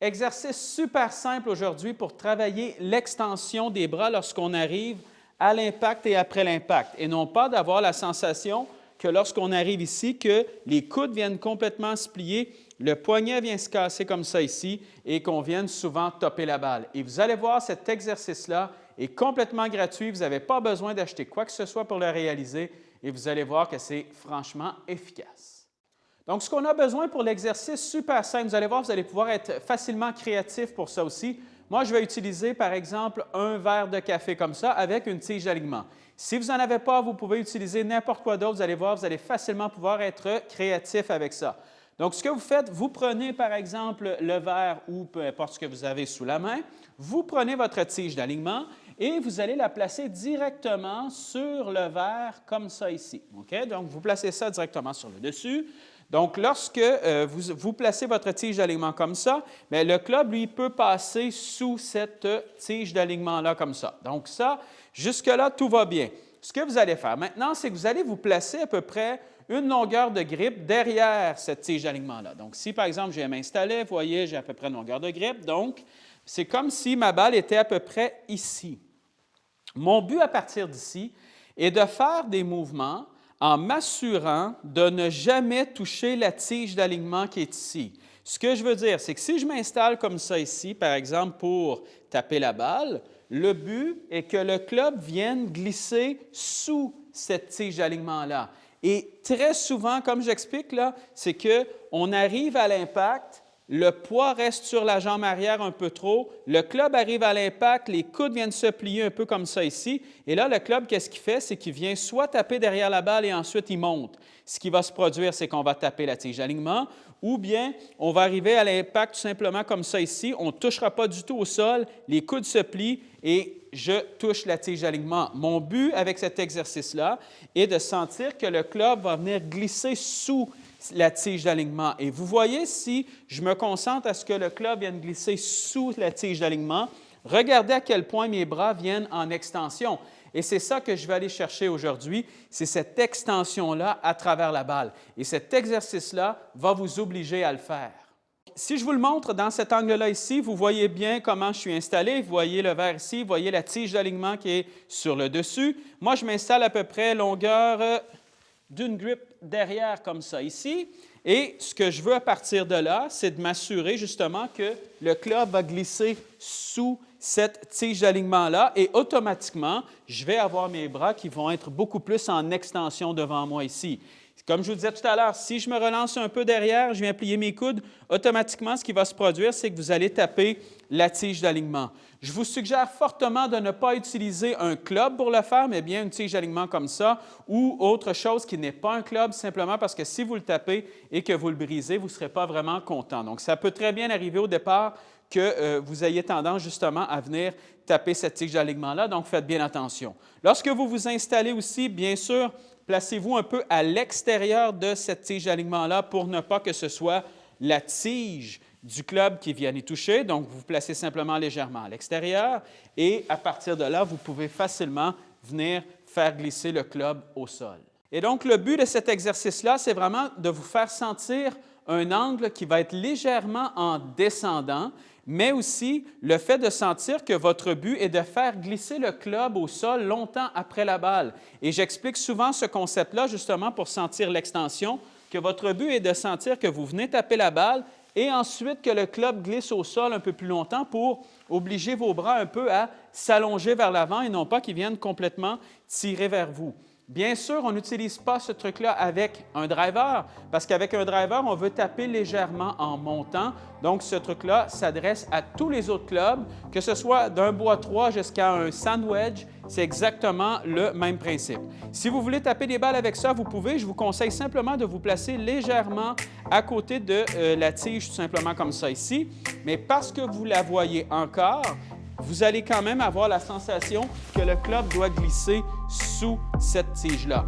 Exercice super simple aujourd'hui pour travailler l'extension des bras lorsqu'on arrive à l'impact et après l'impact, et non pas d'avoir la sensation que lorsqu'on arrive ici, que les coudes viennent complètement se plier, le poignet vient se casser comme ça ici et qu'on vienne souvent topper la balle. Et vous allez voir, cet exercice-là est complètement gratuit, vous n'avez pas besoin d'acheter quoi que ce soit pour le réaliser et vous allez voir que c'est franchement efficace. Donc, ce qu'on a besoin pour l'exercice super simple, vous allez voir, vous allez pouvoir être facilement créatif pour ça aussi. Moi, je vais utiliser, par exemple, un verre de café comme ça avec une tige d'alignement. Si vous n'en avez pas, vous pouvez utiliser n'importe quoi d'autre. Vous allez voir, vous allez facilement pouvoir être créatif avec ça. Donc, ce que vous faites, vous prenez, par exemple, le verre ou peu importe ce que vous avez sous la main, vous prenez votre tige d'alignement et vous allez la placer directement sur le verre comme ça ici. OK? Donc, vous placez ça directement sur le dessus. Donc, lorsque vous placez votre tige d'alignement comme ça, bien, le club, lui, peut passer sous cette tige d'alignement-là comme ça. Donc, ça, jusque-là, tout va bien. Ce que vous allez faire maintenant, c'est que vous allez vous placer à peu près une longueur de grippe derrière cette tige d'alignement-là. Donc, si, par exemple, je vais m'installer, vous voyez, j'ai à peu près une longueur de grippe. Donc, c'est comme si ma balle était à peu près ici. Mon but à partir d'ici est de faire des mouvements en m'assurant de ne jamais toucher la tige d'alignement qui est ici. Ce que je veux dire, c'est que si je m'installe comme ça ici, par exemple, pour taper la balle, le but est que le club vienne glisser sous cette tige d'alignement-là. Et très souvent, comme j'explique là, c'est qu'on arrive à l'impact, le poids reste sur la jambe arrière un peu trop, le club arrive à l'impact, les coudes viennent se plier un peu comme ça ici, et là, le club, qu'est-ce qu'il fait? C'est qu'il vient soit taper derrière la balle et ensuite il monte. Ce qui va se produire, c'est qu'on va taper la tige d'alignement, ou bien on va arriver à l'impact tout simplement comme ça ici, on ne touchera pas du tout au sol, les coudes se plient et je touche la tige d'alignement. Mon but avec cet exercice-là est de sentir que le club va venir glisser sous la tige d'alignement. Et vous voyez, si je me concentre à ce que le club vienne glisser sous la tige d'alignement, regardez à quel point mes bras viennent en extension. Et c'est ça que je vais aller chercher aujourd'hui, c'est cette extension-là à travers la balle. Et cet exercice-là va vous obliger à le faire. Si je vous le montre dans cet angle-là ici, vous voyez bien comment je suis installé. Vous voyez le verre ici, vous voyez la tige d'alignement qui est sur le dessus. Moi, je m'installe à peu près longueur d'une grippe derrière comme ça ici. Et ce que je veux à partir de là, c'est de m'assurer justement que le club va glisser sous cette tige d'alignement-là et automatiquement, je vais avoir mes bras qui vont être beaucoup plus en extension devant moi ici. Comme je vous disais tout à l'heure, si je me relance un peu derrière, je viens plier mes coudes, automatiquement, ce qui va se produire, c'est que vous allez taper la tige d'alignement. Je vous suggère fortement de ne pas utiliser un club pour le faire, mais bien une tige d'alignement comme ça ou autre chose qui n'est pas un club, simplement parce que si vous le tapez et que vous le brisez, vous ne serez pas vraiment content. Donc, ça peut très bien arriver au départ que vous ayez tendance justement à venir taper cette tige d'alignement-là, donc faites bien attention. Lorsque vous vous installez aussi, bien sûr, placez-vous un peu à l'extérieur de cette tige d'alignement-là pour ne pas que ce soit la tige du club qui vienne y toucher. Donc, vous vous placez simplement légèrement à l'extérieur et à partir de là, vous pouvez facilement venir faire glisser le club au sol. Et donc, le but de cet exercice-là, c'est vraiment de vous faire sentir un angle qui va être légèrement en descendant, mais aussi le fait de sentir que votre but est de faire glisser le club au sol longtemps après la balle. Et j'explique souvent ce concept-là justement pour sentir l'extension, que votre but est de sentir que vous venez taper la balle et ensuite que le club glisse au sol un peu plus longtemps pour obliger vos bras un peu à s'allonger vers l'avant et non pas qu'ils viennent complètement tirer vers vous. Bien sûr, on n'utilise pas ce truc-là avec un driver parce qu'avec un driver, on veut taper légèrement en montant. Donc, ce truc-là s'adresse à tous les autres clubs, que ce soit d'un bois 3 jusqu'à un sand wedge, c'est exactement le même principe. Si vous voulez taper des balles avec ça, vous pouvez. Je vous conseille simplement de vous placer légèrement à côté de la tige, tout simplement comme ça ici. Mais parce que vous la voyez encore, vous allez quand même avoir la sensation que le club doit glisser sous cette tige-là.